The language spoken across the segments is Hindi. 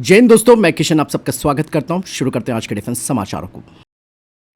जय हिंद दोस्तों, मैं किशन आप सबका स्वागत करता हूं। शुरू करते हैं आज के डिफेंस समाचारों को।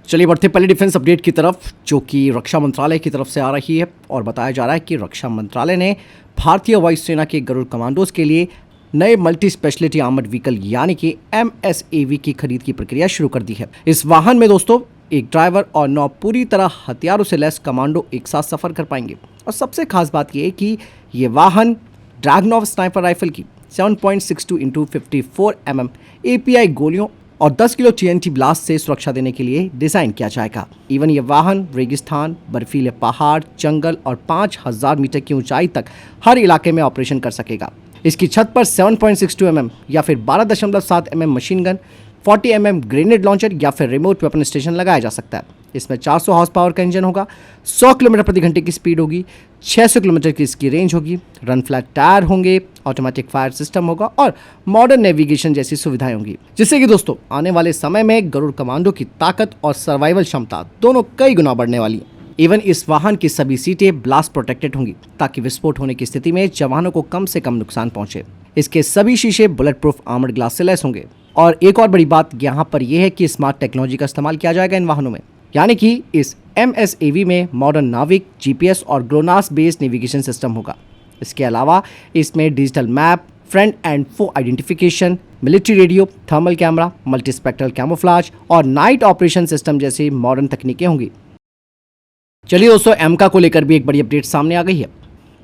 चलिए बढ़ते पहले डिफेंस अपडेट की तरफ, जो कि रक्षा मंत्रालय की तरफ से आ रही है और बताया जा रहा है कि रक्षा मंत्रालय ने भारतीय वायुसेना के गरुड़ कमांडोज के लिए नए मल्टी स्पेशलिटी आर्मर्ड व्हीकल यानी कि MSAV की खरीद की प्रक्रिया शुरू कर दी है। इस वाहन में दोस्तों एक ड्राइवर और 9 पूरी तरह हथियारों से लैस कमांडो एक साथ सफर कर पाएंगे। और सबसे खास बात यह है कि ये वाहन ड्रैगनोव स्नाइपर राइफल की 7.62 × 54 mm API गोलियों और 10 किलो TNT ब्लास्ट से सुरक्षा देने के लिए डिजाइन किया जाएगा। इवन ये वाहन रेगिस्तान, बर्फीले पहाड़, जंगल और 5000 मीटर की ऊंचाई तक हर इलाके में ऑपरेशन कर सकेगा। इसकी छत पर 7.62 mm या फिर 12.7 mm machine gun, 40 mm grenade launcher या फिर रिमोट वेपन स्टेशन लगाया जा सकता है। इसमें 400 हॉर्स पावर का इंजन होगा, 100 किलोमीटर प्रति घंटे की स्पीड होगी, 600 किलोमीटर की इसकी रेंज होगी, रन फ्लैट टायर होंगे, ऑटोमेटिक फायर सिस्टम होगा और मॉडर्न नेविगेशन जैसी सुविधाएं होंगी, जिससे कि दोस्तों आने वाले समय में गरुड़ कमांडो की ताकत और सर्वाइवल क्षमता दोनों कई गुना बढ़ने वाली है। इवन इस वाहन की सभी सीटें ब्लास्ट प्रोटेक्टेड होंगी ताकि विस्फोट होने की स्थिति में जवानों को कम से कम नुकसान पहुंचे। इसके सभी शीशे बुलेट प्रूफ आर्मर्ड ग्लास से लैस होंगे। और एक और बड़ी बात यहाँ पर यह है कि स्मार्ट टेक्नोलॉजी का इस्तेमाल किया जाएगा इन वाहनों में, यानी कि इस MSAV में मॉडर्न नाविक, GPS और ग्लोनास बेस्ड नेविगेशन सिस्टम होगा। इसके अलावा इसमें digital map, front end foe identification, military radio, thermal camera, multispectral camouflage और नाइट ऑपरेशन सिस्टम जैसी मॉडर्न तकनीकें होंगी। चलिए दोस्तों, एमका को लेकर भी एक बड़ी अपडेट सामने आ गई है।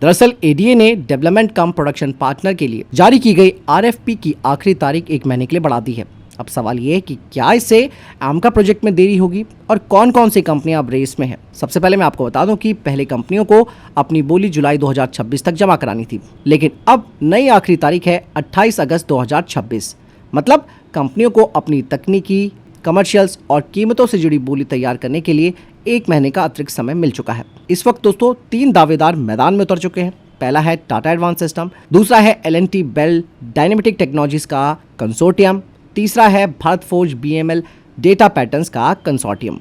दरअसल ADA ने डेवलपमेंट कम प्रोडक्शन पार्टनर के लिए जारी की गई RFP की आखिरी तारीख 1 महीने के लिए बढ़ा दी है। अब सवाल ये है कि क्या इससे एमका प्रोजेक्ट में देरी होगी और कौन कौन सी कंपनियां अब रेस में हैं। सबसे पहले मैं आपको बता दूं कि पहले कंपनियों को अपनी बोली जुलाई 2026 तक जमा करानी थी, लेकिन अब नई आखिरी तारीख है 28 अगस्त 2026। मतलब कंपनियों को अपनी तकनीकी, कमर्शियल्स और कीमतों से जुड़ी बोली तैयार करने के लिए 1 महीने का अतिरिक्त समय मिल चुका है। इस वक्त दोस्तों 3 दावेदार मैदान में उतर चुके हैं। पहला है टाटा एडवांस सिस्टम, दूसरा है L&T बेल डायनेमेटिक टेक्नोलॉजीज का कंसोर्टियम, तीसरा है Bharat forge BML data patterns का कंसोर्टियम।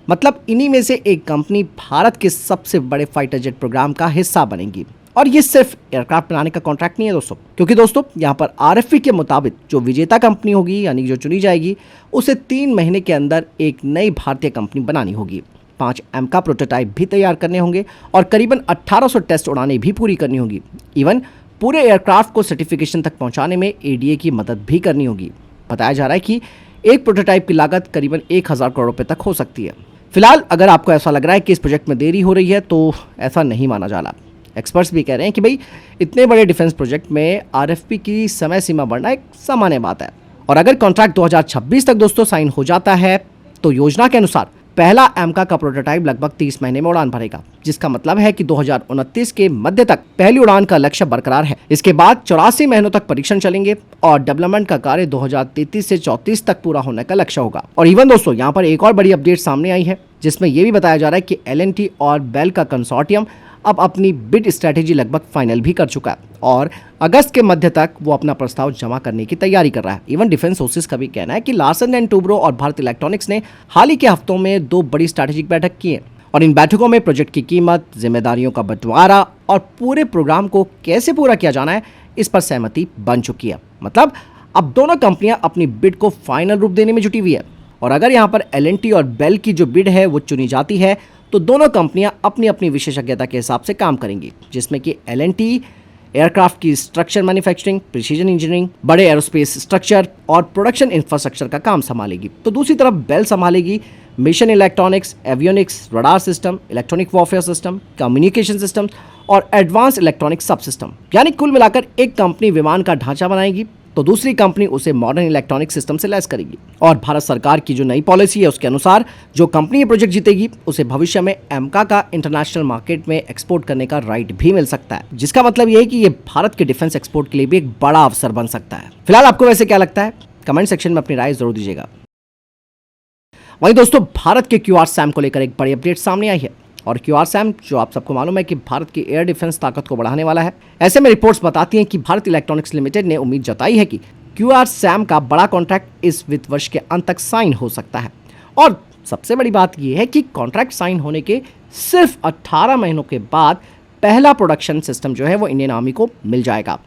मतलब इन्हीं में से एक कंपनी भारत के सबसे बड़े फाइटर जेट प्रोग्राम का हिस्सा बनेगी। और ये सिर्फ एयरक्राफ्ट बनाने का कॉन्ट्रैक्ट नहीं है दोस्तों, क्योंकि दोस्तों यहाँ पर RFP के मुताबिक जो विजेता कंपनी होगी यानी जो चुनी जाएगी उसे 3 महीने के अंदर एक नई भारतीय कंपनी बनानी होगी, 5 एमका प्रोटोटाइप भी तैयार करने होंगे और करीबन 1800 टेस्ट उड़ानें भी पूरी करनी होगी। इवन पूरे एयरक्राफ्ट को सर्टिफिकेशन तक पहुंचाने में ADA की मदद भी करनी होगी। बताया जा रहा है कि एक प्रोटोटाइप की लागत करीबन 1000 करोड़ रुपए तक हो सकती है। फिलहाल अगर आपको ऐसा लग रहा है कि इस प्रोजेक्ट में देरी हो रही है तो ऐसा नहीं माना जा रहा। एक्सपर्ट्स भी कह रहे हैं कि भाई इतने बड़े डिफेंस प्रोजेक्ट में RFP की समय सीमा बढ़ना एक सामान्य बात है। और अगर कॉन्ट्रैक्ट 2026 तक दोस्तों साइन हो जाता है तो योजना के अनुसार पहला एमका का प्रोटोटाइप लगभग 30 महीने में उड़ान भरेगा, जिसका मतलब है कि 2029 के मध्य तक पहली उड़ान का लक्ष्य बरकरार है। इसके बाद 84 महीनों तक परीक्षण चलेंगे और डेवलपमेंट का कार्य 2033 से 34 तक पूरा होने का लक्ष्य होगा। और इवन दोस्तों यहाँ पर एक और बड़ी अपडेट सामने आई है, जिसमें यह भी बताया जा रहा है कि L&T और बेल का कंसोर्टियम अब अपनी बिड स्ट्रेटेजी लगभग फाइनल भी कर चुका है और अगस्त के मध्य तक वो अपना प्रस्ताव जमा करने की तैयारी कर रहा है। इवन डिफेंस सोर्सेज का भी कहना है कि लार्सन एंड टूब्रो और भारत इलेक्ट्रॉनिक्स ने हाल ही के हफ्तों में 2 बड़ी स्ट्रैटेजिक बैठक की है और इन बैठकों में प्रोजेक्ट की कीमत, जिम्मेदारियों का बंटवारा और पूरे प्रोग्राम को कैसे पूरा किया जाना है इस पर सहमति बन चुकी है। मतलब अब दोनों कंपनियां अपनी बिड को फाइनल रूप देने में जुटी हुई है। और अगर यहाँ पर L&T और बेल की जो बिड है वो चुनी जाती है तो दोनों कंपनियां अपनी अपनी विशेषज्ञता के हिसाब से काम करेंगी, जिसमें कि L&T एयरक्राफ्ट की स्ट्रक्चर मैन्युफैक्चरिंग, प्रिसीजन इंजीनियरिंग, बड़े एरोस्पेस स्ट्रक्चर और प्रोडक्शन इंफ्रास्ट्रक्चर का काम संभालेगी, तो दूसरी तरफ बेल संभालेगी mission electronics, avionics, radar system, electronic warfare system, communication system और एडवांस इलेक्ट्रॉनिक सब सिस्टम। यानी कुल मिलाकर एक कंपनी विमान का ढांचा बनाएगी तो दूसरी कंपनी उसे मॉडर्न इलेक्ट्रॉनिक सिस्टम से लैस करेगी। और भारत सरकार की जो नई पॉलिसी है उसके अनुसार जो कंपनी ये प्रोजेक्ट जीतेगी उसे भविष्य में एमका का इंटरनेशनल मार्केट में एक्सपोर्ट करने का राइट भी मिल सकता है, जिसका मतलब ये है कि ये भारत के डिफेंस एक्सपोर्ट के लिए भी एक बड़ा अवसर बन सकता है। फिलहाल आपको वैसे क्या लगता है, कमेंट सेक्शन में अपनी राय जरूर दीजिएगा। वहीं दोस्तों भारत के QRSAM को लेकर एक बड़ी अपडेट सामने आई है और QRSAM जो आप सबको मालूम है कि भारत की एयर डिफेंस ताकत को बढ़ाने वाला है। ऐसे में रिपोर्ट्स बताती हैं कि भारत इलेक्ट्रॉनिक्स लिमिटेड ने उम्मीद जताई है कि QRSAM का बड़ा कॉन्ट्रैक्ट इस वित्त वर्ष के अंत तक साइन हो सकता है। और सबसे बड़ी बात यह है कि कॉन्ट्रैक्ट साइन होने के सिर्फ 18 महीनों के बाद पहला प्रोडक्शन सिस्टम जो है वो इंडियन आर्मी को मिल जाएगा।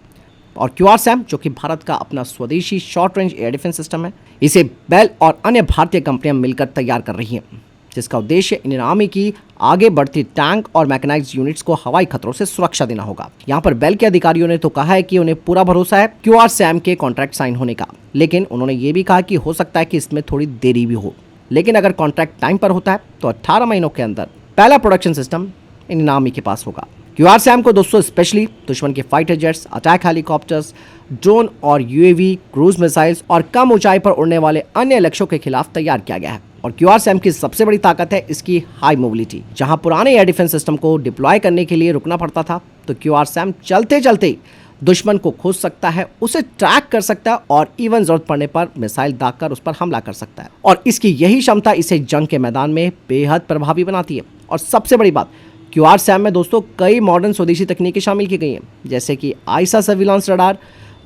और QRSAM जो कि भारत का अपना स्वदेशी short range air defence system है, इसे बेल और अन्य भारतीय कंपनियां मिलकर तैयार कर रही हैं, जिसका उद्देश्य इंडियन आर्मी की आगे बढ़ती टैंक और मैकेनाइज्ड यूनिट्स को हवाई खतरों से सुरक्षा देना होगा। यहाँ पर बेल के अधिकारियों ने तो कहा है कि उन्हें पूरा भरोसा है QRSAM के कॉन्ट्रैक्ट साइन होने का, लेकिन उन्होंने ये भी कहा कि हो सकता है कि इसमें थोड़ी देरी भी हो, लेकिन अगर कॉन्ट्रैक्ट टाइम पर होता है तो 18 महीनों के अंदर पहला प्रोडक्शन सिस्टम इंडियन आर्मी के पास होगा। QRSAM को दोस्तों स्पेशली दुश्मन के fighter jets, attack helicopters, drone और UAV, क्रूज मिसाइल्स और कम ऊंचाई पर उड़ने वाले अन्य लक्ष्यों के खिलाफ तैयार किया गया है। और QRSAM की सबसे बड़ी ताकत है इसकी हाई मोबिलिटी। जहां पुराने एयर डिफेंस सिस्टम को डिप्लॉय करने के लिए रुकना पड़ता था, तो QRSAM चलते चलते दुश्मन को खोज सकता है, उसे ट्रैक कर सकता है और इवन जरूरत पड़ने पर मिसाइल दागकर उस पर हमला कर सकता है। और इसकी यही क्षमता इसे जंग के मैदान में बेहद प्रभावी बनाती है। और सबसे बड़ी बात, QRSAM में दोस्तों कई मॉडर्न स्वदेशी तकनीकें शामिल की गई हैं, जैसे कि I saw surveillance radar,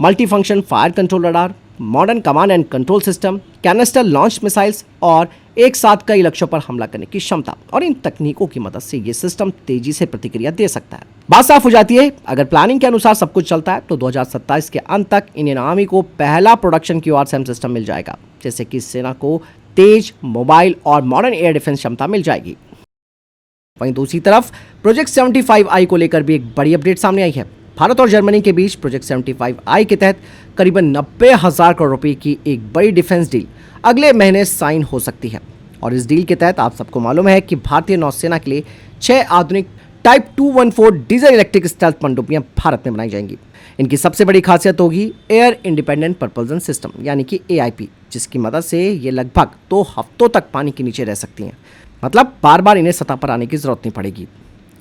multi function fire control radar, modern command and control system, canister launch missiles और एक साथ कई लक्ष्यों पर हमला करने की क्षमता। और इन तकनीकों की मदद से ये सिस्टम तेजी से प्रतिक्रिया दे सकता है। बात साफ हो जाती है, अगर प्लानिंग के अनुसार सब कुछ चलता है तो 2027 के अंत तक इंडियन आर्मी को पहला प्रोडक्शन QRSAM सिस्टम मिल जाएगा, जैसे कि सेना को तेज, मोबाइल और मॉडर्न एयर डिफेंस क्षमता मिल जाएगी। वहीं दूसरी तरफ प्रोजेक्ट 75I को लेकर भी एक बड़ी अपडेट सामने आई है। भारत और जर्मनी के बीच प्रोजेक्ट 75I के तहत करीबन 90,000 करोड़ रुपए की एक बड़ी डिफेंस डील अगले महीने साइन हो सकती है। और इस डील के तहत आप सबको मालूम है कि भारतीय नौसेना के लिए 6 आधुनिक टाइप 214 डीजल इलेक्ट्रिक स्टेल्थ पनडुब्बियां भारत में बनाई जाएंगी। इनकी सबसे बड़ी खासियत होगी एयर इंडिपेंडेंट प्रपल्सन सिस्टम यानी कि AIP, जिसकी मदद से ये लगभग 2 हफ्तों तक पानी के नीचे रह सकती हैं। मतलब बार बार इन्हें सतह पर आने की जरूरत नहीं पड़ेगी।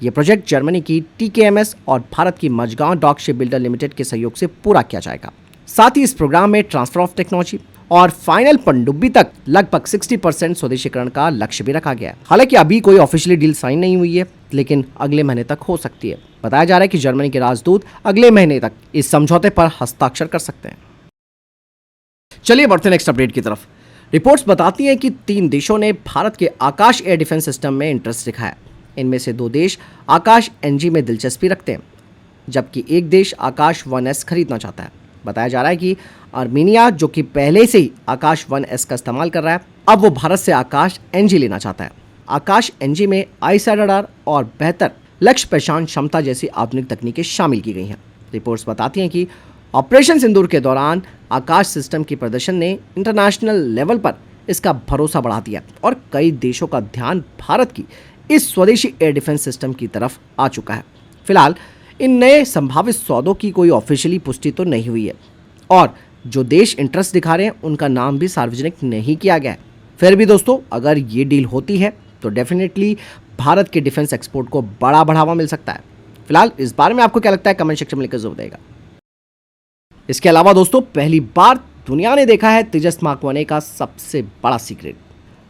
ये प्रोजेक्ट जर्मनी की TKMS और भारत की Mazagon dock ship builder limited के सहयोग से पूरा किया जाएगा। साथ ही इस प्रोग्राम में ट्रांसफर ऑफ टेक्नोलॉजी और फाइनल पनडुब्बी तक लगभग 60% स्वदेशीकरण का लक्ष्य भी रखा गया है। हालांकि अभी कोई ऑफिशियली डील साइन नहीं हुई है, लेकिन अगले महीने तक हो सकती है। बताया जा रहा है कि जर्मनी के राजदूत अगले महीने तक इस समझौते पर हस्ताक्षर कर सकते हैं। चलिए बढ़ते हैं नेक्स्ट अपडेट की तरफ। रिपोर्ट्स बताती हैं कि 3 देशों ने भारत के आकाश एयर डिफेंस सिस्टम में इंटरेस्ट दिखाया। इनमें से 2 देश आकाश NG में दिलचस्पी रखते हैं, जबकि एक देश आकाश 1S खरीदना चाहता है। बताया जा रहा है कि आर्मीनिया, जो कि पहले से ही आकाश 1S का इस्तेमाल कर रहा है, अब वो भारत से आकाश NG लेना चाहता है। आकाश NG में आईसा रडार और बेहतर लक्ष्य पहचान क्षमता जैसी आधुनिक तकनीकें शामिल की गई हैं। रिपोर्ट्स बताती हैं कि ऑपरेशन सिंदूर के दौरान आकाश सिस्टम की प्रदर्शन ने इंटरनेशनल लेवल पर इसका भरोसा बढ़ा दिया और कई देशों का ध्यान भारत की इस स्वदेशी एयर डिफेंस सिस्टम की तरफ आ चुका है। फिलहाल इन नए संभावित सौदों की कोई ऑफिशियली पुष्टि तो नहीं हुई है और जो देश इंटरेस्ट दिखा रहे हैं उनका नाम भी सार्वजनिक नहीं किया गया है। फिर भी दोस्तों, अगर ये डील होती है तो डेफिनेटली भारत के डिफेंस एक्सपोर्ट को बड़ा बढ़ावा मिल सकता है। फिलहाल इस बारे में आपको क्या लगता है, कमेंट सेक्शन में लिखकर जरूर देगा। इसके अलावा दोस्तों, पहली बार दुनिया ने देखा है तेजस मार्क 1A का सबसे बड़ा सीक्रेट।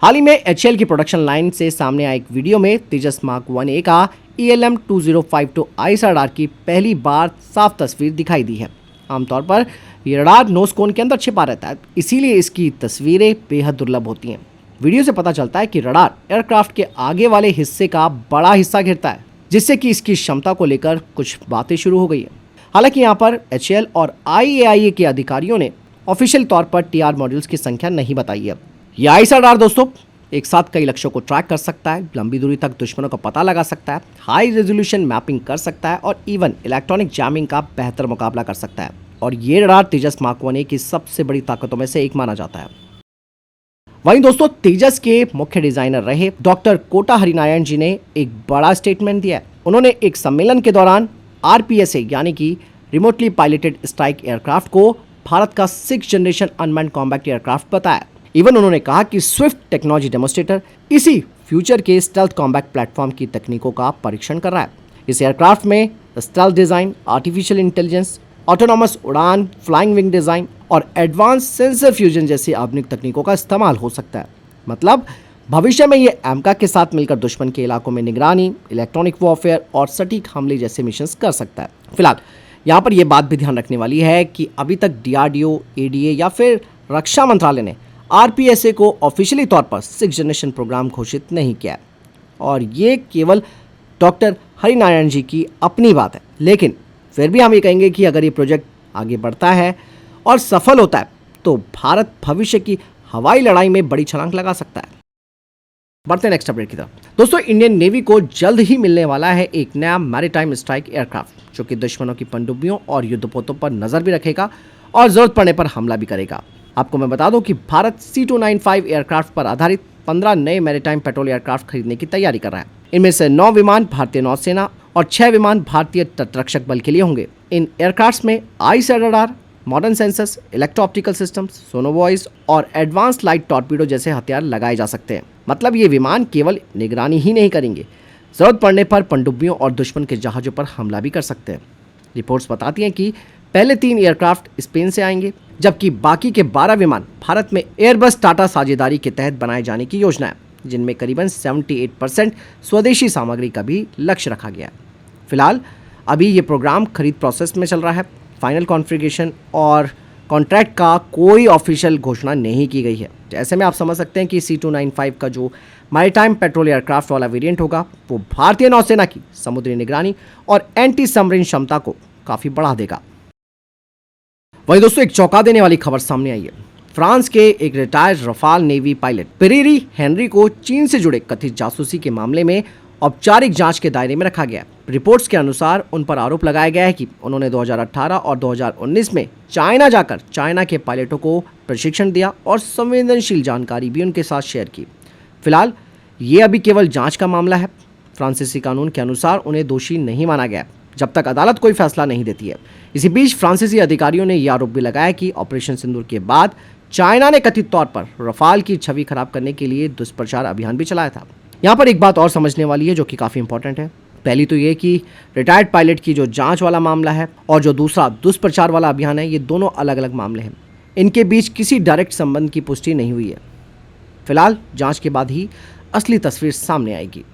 हाल ही में HAL की प्रोडक्शन लाइन से सामने आए एक वीडियो में तेजस मार्क 1A का ELM 2052 आईसा रडार की पहली बार साफ तस्वीर दिखाई दी है। आमतौर पर ये रडार नोज कोन के अंदर छिपा रहता है, इसीलिए इसकी तस्वीरें बेहद दुर्लभ होती हैं। वीडियो से पता चलता है कि रडार एयरक्राफ्ट के आगे वाले हिस्से का बड़ा हिस्सा घेरता है, जिससे कि इसकी क्षमता को लेकर कुछ बातें शुरू हो गई है। हालांकि यहाँ पर HAL और IAIA के अधिकारियों ने ऑफिशियल तौर पर TR मॉड्यूल्स की संख्या नहीं बताई है। यह आईसा रडार दोस्तों एक साथ कई लक्ष्यों को ट्रैक कर सकता है, लंबी दूरी तक दुश्मनों का पता लगा सकता है, हाई रेजोल्यूशन मैपिंग कर सकता है और इवन इलेक्ट्रॉनिक जैमिंग का बेहतर मुकाबला कर सकता है। और ये रडार तेजस मार्क 1A की सबसे बड़ी ताकतों में से एक माना जाता है। वहीं दोस्तों, तेजस के मुख्य डिजाइनर रहे डॉक्टर कोटा हरिनारायण जी ने एक बड़ा स्टेटमेंट दिया है। उन्होंने एक सम्मेलन के दौरान RPSA यानी कि रिमोटली पायलटेड स्ट्राइक एयरक्राफ्ट को भारत का 6th generation unmanned combat aircraft बताया। इवन उन्होंने कहा कि स्विफ्ट टेक्नोलॉजी डेमोस्ट्रेटर इसी फ्यूचर के स्टेल्थ कॉम्बैट प्लेटफॉर्म की तकनीकों का परीक्षण कर रहा है। इस एयरक्राफ्ट में stealth design, artificial intelligence, autonomous उड़ान, फ्लाइंग विंग डिजाइन और एडवांस सेंसर फ्यूजन जैसी आधुनिक तकनीकों का इस्तेमाल हो सकता है। मतलब भविष्य में ये AMCA के साथ मिलकर दुश्मन के इलाकों में निगरानी, इलेक्ट्रॉनिक वॉरफेयर और सटीक हमले जैसे मिशन कर सकता है। फिलहाल यहाँ पर यह बात भी ध्यान रखने वाली है कि अभी तक DRDO, ADA या फिर रक्षा मंत्रालय ने RPSA को ऑफिशियली तौर पर 6th जनरेशन प्रोग्राम घोषित नहीं किया है और ये केवल डॉक्टर हरिनारायण जी की अपनी बात है। लेकिन फिर भी हम ये कहेंगे कि अगर ये प्रोजेक्ट आगे बढ़ता है और सफल होता है तो भारत भविष्य की हवाई लड़ाई में बड़ी छलांग लगा सकता है। बढ़ते हैं नेक्स्ट अपडेट की तरफ। दोस्तों, इंडियन नेवी को जल्द ही मिलने वाला है एक नया मैरीटाइम स्ट्राइक एयरक्राफ्ट जो कि दुश्मनों की पनडुब्बियों और युद्धपोतों पर नजर भी रखेगा और जरूरत पड़ने पर हमला भी करेगा। आपको मैं बता दूं कि भारत C295 एयरक्राफ्ट पर आधारित 15 नए मैरीटाइम पेट्रोल एयरक्राफ्ट खरीदने की तैयारी कर रहा है। इनमें से 9 विमान भारतीय नौसेना और 6 विमान भारतीय तटरक्षक बल के लिए होंगे। इन एयरक्राफ्ट में ice radar, modern sensors, electro optical systems, sonobuoys और एडवांस लाइट टॉर्पीडो जैसे हथियार लगाए जा सकते हैं। मतलब ये विमान केवल निगरानी ही नहीं करेंगे, जरूरत पड़ने पर पनडुब्बियों और दुश्मन के जहाजों पर हमला भी कर सकते हैं। रिपोर्ट्स बताती हैं कि पहले 3 एयरक्राफ्ट स्पेन से आएंगे, जबकि बाकी के 12 विमान भारत में एयरबस टाटा साझेदारी के तहत बनाए जाने की योजना है, जिनमें करीबन 78% स्वदेशी सामग्री का भी लक्ष्य रखा गया है। फिलहाल अभी ये प्रोग्राम खरीद प्रोसेस में चल रहा है। फाइनल कॉन्फ़िगरेशन और कॉन्ट्रैक्ट का कोई ऑफिशियल घोषणा नहीं की गई है। ऐसे में आप समझ सकते हैं कि C295 का जो मैरीटाइम पेट्रोल एयरक्राफ्ट वाला वेरिएंट होगा वो भारतीय नौसेना की समुद्री निगरानी और एंटी सबमरीन क्षमता को काफ़ी बढ़ा देगा। वहीं दोस्तों, एक चौंका देने वाली खबर सामने आई है। फ्रांस के एक retired Rafale navy pilot Pierre Henri को चीन से जुड़े कथित जासूसी के मामले में औपचारिक जांच के दायरे में रखा गया है। रिपोर्ट्स के अनुसार उन पर आरोप लगाया गया है कि उन्होंने 2018 और 2019 में चाइना जाकर चाइना के पायलटों को प्रशिक्षण दिया और संवेदनशील जानकारी भी उनके साथ शेयर की। फिलहाल ये अभी केवल जांच का मामला है। फ्रांसीसी कानून के अनुसार उन्हें दोषी नहीं माना गया जब तक अदालत कोई फैसला नहीं देती है। इसी बीच फ्रांसीसी अधिकारियों ने यह आरोप भी लगाया कि ऑपरेशन सिंदूर के बाद चाइना ने कथित तौर पर रफाल की छवि खराब करने के लिए दुष्प्रचार अभियान भी चलाया था। यहाँ पर एक बात और समझने वाली है जो कि काफ़ी इंपॉर्टेंट है। पहली तो ये कि रिटायर्ड पायलट की जो जांच वाला मामला है और जो दूसरा दुष्प्रचार वाला अभियान है, ये दोनों अलग अलग मामले हैं। इनके बीच किसी डायरेक्ट संबंध की पुष्टि नहीं हुई है। फिलहाल जांच के बाद ही असली तस्वीर सामने आएगी।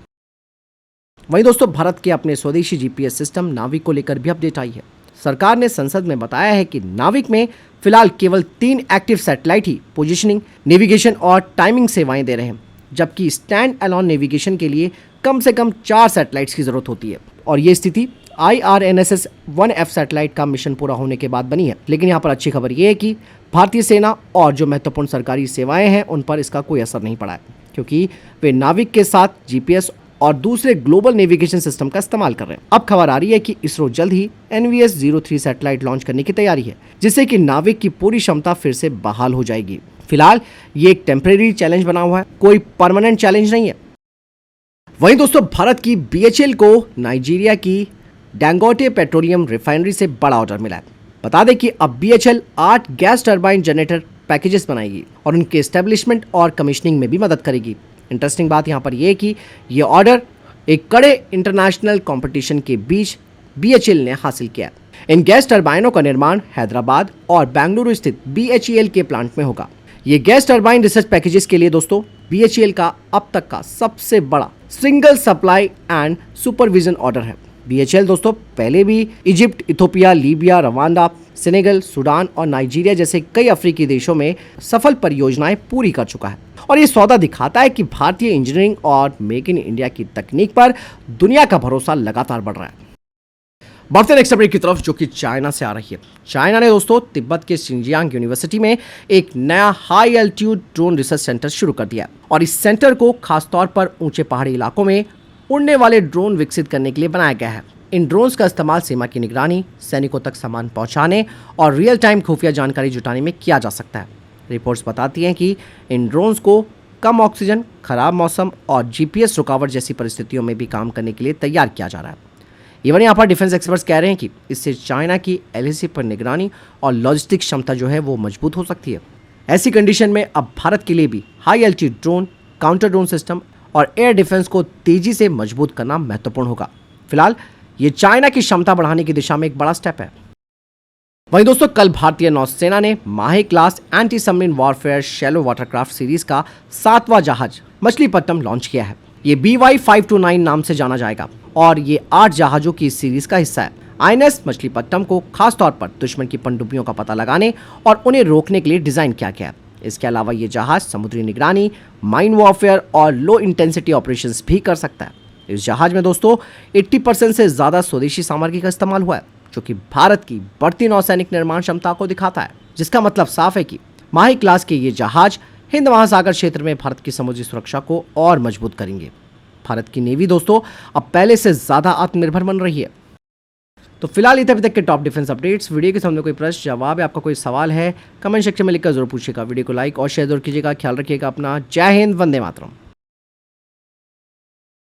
वहीं दोस्तों, भारत के अपने स्वदेशी GPS सिस्टम नाविक को लेकर भी अपडेट आई है। सरकार ने संसद में बताया है कि नाविक में फिलहाल केवल 3 एक्टिव सैटेलाइट ही पोजीशनिंग, नेविगेशन और टाइमिंग सेवाएं दे रहे हैं, जबकि स्टैंड अलोन नेविगेशन के लिए कम से कम 4 सैटेलाइट्स की जरूरत होती है। और ये स्थिति IRNSS 1F सैटेलाइट का मिशन पूरा होने के बाद बनी है। लेकिन यहाँ पर अच्छी खबर ये है कि भारतीय सेना और जो महत्वपूर्ण सरकारी सेवाएं हैं उन पर इसका कोई असर नहीं पड़ा है, क्योंकि वे नाविक के साथ GPS और दूसरे ग्लोबल नेविगेशन सिस्टम का इस्तेमाल कर रहे हैं। अब खबर आ रही है कि इसरो जल्द ही NVS-03 सैटेलाइट लॉन्च करने की तैयारी है, जिससे कि नाविक की पूरी क्षमता फिर से बहाल हो जाएगी। फिलहाल ये एक टेम्परेरी चैलेंज बना हुआ है, कोई परमानेंट चैलेंज नहीं है। वहीं दोस्तों, भारत की BHEL को नाइजीरिया की डैंगोटे पेट्रोलियम रिफाइनरी से बड़ा ऑर्डर मिला है। बता दें कि अब BHEL 8 gas turbine generator packages बनाएगी और उनके एस्टेब्लिशमेंट और कमीशनिंग में भी मदद करेगी। इंटरेस्टिंग बात यहाँ पर यह है कि ये ऑर्डर एक कड़े इंटरनेशनल कंपटीशन के बीच BHEL ने हासिल किया। इन गैस टरबाइनों का निर्माण हैदराबाद और बेंगलुरु स्थित BHEL के प्लांट में होगा। ये गैस टरबाइन रिसर्च पैकेजेस के लिए दोस्तों BHEL का अब तक का सबसे बड़ा single supply and supervision order है। BHEL दोस्तों पहले भी Egypt, Ethiopia, Libya, Rwanda, Senegal, Sudan और नाइजीरिया जैसे कई अफ्रीकी देशों में सफल परियोजनाएं पूरी कर चुका है। और ये सौदा दिखाता है कि भारतीय इंजीनियरिंग और मेक इन इंडिया की तकनीक पर दुनिया का भरोसा लगातार बढ़ रहा है। बढ़ते नेक्स्ट अपडेट की तरफ, जो कि चाइना से आ रही है। चाइना ने दोस्तों तिब्बत के शिनजियांग यूनिवर्सिटी में एक नया high altitude drone research centre शुरू कर दिया और इस सेंटर को खासतौर पर ऊंचे पहाड़ी इलाकों में उड़ने वाले ड्रोन विकसित करने के लिए बनाया गया है। इन ड्रोन्स का इस्तेमाल सीमा की निगरानी, सैनिकों तक सामान पहुंचाने और रियल टाइम खुफिया जानकारी जुटाने में किया जा सकता है। रिपोर्ट्स बताती हैं कि इन ड्रोन्स को कम ऑक्सीजन, खराब मौसम और GPS रुकावट जैसी परिस्थितियों में भी काम करने के लिए तैयार किया जा रहा है। इवन यहाँ पर डिफेंस एक्सपर्ट्स कह रहे हैं कि इससे चाइना की LAC पर निगरानी और लॉजिस्टिक क्षमता जो है वो मजबूत हो सकती है। ऐसी कंडीशन में अब भारत के लिए भी high altitude drone, counter drone system और एयर डिफेंस को तेजी से मजबूत करना महत्वपूर्ण होगा। फिलहाल ये चाइना की क्षमता बढ़ाने की दिशा में एक बड़ा स्टेप है। वहीं दोस्तों, कल भारतीय नौसेना ने माहे class anti submarine warfare shallow watercraft series का 7वां जहाज मछलीपट्टनम लॉन्च किया है। ये BY-529 नाम से जाना जाएगा और ये 8 जहाजों की इस सीरीज का हिस्सा है। INS मछलीपट्टनम को खासतौर पर दुश्मन की पनडुब्बियों का पता लगाने और उन्हें रोकने के लिए डिजाइन किया गया है। इसके अलावा ये जहाज समुद्री निगरानी, माइन वॉरफेयर और लो इंटेंसिटी ऑपरेशंस भी कर सकता है। इस जहाज में दोस्तों 80% से ज़्यादा स्वदेशी सामग्री का इस्तेमाल हुआ है, जो कि भारत की बढ़ती नौसैनिक निर्माण क्षमता को दिखाता है, जिसका मतलब साफ है कि माही क्लास के ये जहाज हिंद महासागर क्षेत्र में भारत की समुद्री सुरक्षा को और मजबूत करेंगे। भारत की नेवी दोस्तों अब पहले से ज्यादा आत्मनिर्भर बन रही है। तो फिलहाल ये थे अभी तक के टॉप डिफेंस अपडेट्स। वीडियो के सामने कोई प्रश्न जवाब है, आपका कोई सवाल है, कमेंट सेक्शन में लिखकर जरूर पूछिएगा। वीडियो को लाइक और शेयर जरूर कीजिएगा। ख्याल रखिएगा अपना। जय हिंद, वंदे मातरम।